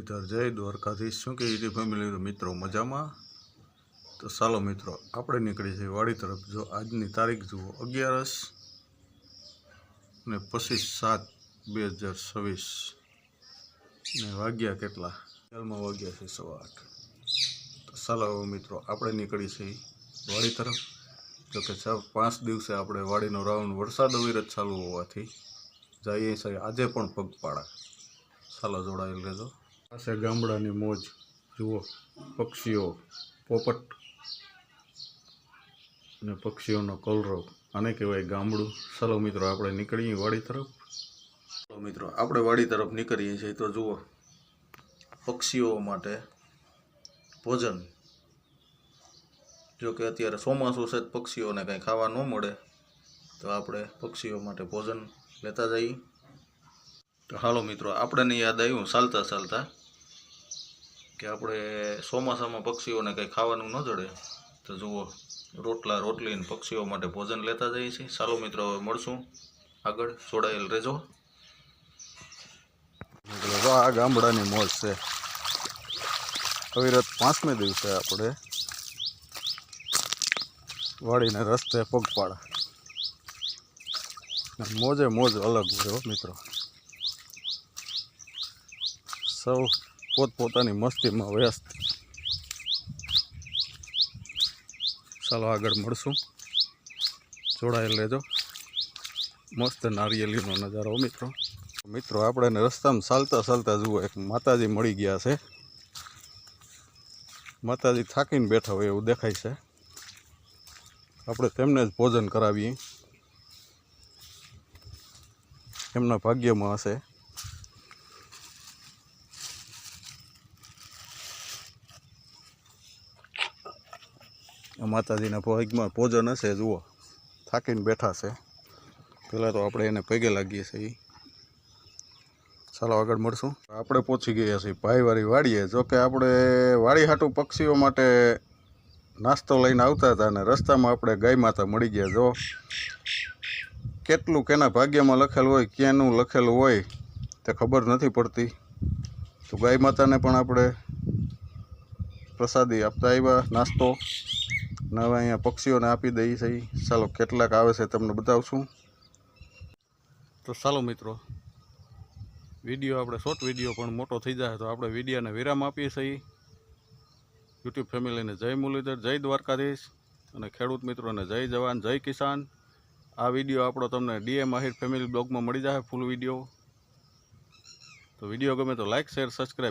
मुरलीधर जय द्वारकाधीश शू के YouTube family मित्रों मजा में। तो चालो मित्रों આપણે નીકળી છે વાડી तरफ। जो આજની તારીખ જુઓ 11 ને 25/7/2026 ને વાગ્યા કેટલા હાલમાં વાગ્યા છે 8:15। તો ચાલો મિત્રો આપણે નીકળી છે વાડી तरफ। जो कि 4-5 દિવસે આપણે વાડીનો રાઉન્ડ વરસાદ અવિરત ચાલુ હોવાથી જઈએ છીએ આજે પણ પગપાળા। ચાલો જોડાયેલ રહેજો। પાસે ગામડાની મોજ જુઓ, પક્ષીઓ, પોપટ ને પક્ષીઓનો કલરવ, આને કહેવાય ગામડું। ચાલો મિત્રો આપણે નીકળીએ વાડી તરફ। ચાલો મિત્રો આપણે વાડી તરફ નીકળીએ છીએ। તો જુઓ પક્ષીઓ માટે ભોજન। જો કે અત્યારે ચોમાસું છે, પક્ષીઓને કંઈ ખાવા ન મળે તો આપણે પક્ષીઓ માટે ભોજન લેતા જઈએ। તો હાલો મિત્રો આપણને યાદ આવ્યું ચાલતા ચાલતા કે આપણે ચોમાસામાં પક્ષીઓને કંઈ ખાવાનું ન જડે તો જુઓ રોટલા રોટલી ને પક્ષીઓ માટે ભોજન લેતા જઈએ છીએ। ચાલો મિત્રો હવે મળશું આગળ, જોડાયેલ રહેજો। આ ગામડાની મોજ છે અવિરત 5મે દિવસે આપણે વાડીને રસ્તે પગપાળા। મોજે મોજ અલગ હોય મિત્રો, સૌ પોતપોતાની મસ્તીમાં વ્યસ્ત। ચાલો આગળ મળશું, જોડાયેલ રહેજો। મસ્ત નારિયેળીનો નજારો મિત્રો આપણે રસ્તામાં ચાલતા ચાલતા જુઓ એક માતાજી મળી ગયા છે। માતાજી થાકીને બેઠા હોય એવું દેખાય છે। આપણે તેમને જ ભોજન કરાવીએ, એમના ભાગ્યમાં હશે। માતાજીના ભાગમાં ભોજન હશે, જુઓ થાકીને બેઠા છે। પહેલાં તો આપણે એને પગે લાગીએ છીએ। ચાલો આગળ મળશું। આપણે પહોંચી ગયા છીએ ભાઈવાળી વાડીએ। જો કે આપણે વાડી હાટું પક્ષીઓ માટે નાસ્તો લઈને આવતા હતા અને રસ્તામાં આપણે ગાય માતા મળી ગયા। જો કેટલું કેના ભાગ્યમાં લખેલું હોય, ક્યાંનું લખેલું હોય તે ખબર નથી પડતી। તો ગાય માતાને પણ આપણે પ્રસાદી આપતા આવ્યા, નાસ્તો। ને હવે અહીંયા પક્ષીઓને આપી દઈએ છીએ। ચાલો કેટલાક આવે છે તમને બતાવશું। તો ચાલો મિત્રો વિડીયો આપણે શોર્ટ વિડીયો પણ મોટો થઈ જાય તો આપણે વિડીયોને વિરામ આપીએ છીએ। યુટ્યુબ ફેમિલીને જય મુરલીધર, જય દ્વારકાધીશ અને ખેડૂત મિત્રોને જય જવાન, જય કિસાન। આ વિડીયો આપણો તમને ડીએમ આહિર ફેમિલી બ્લોગમાં મળી જાય ફૂલ વિડીયો। તો વિડીયો ગમે તો લાઇક, શેર, સબસ્ક્રાઈબ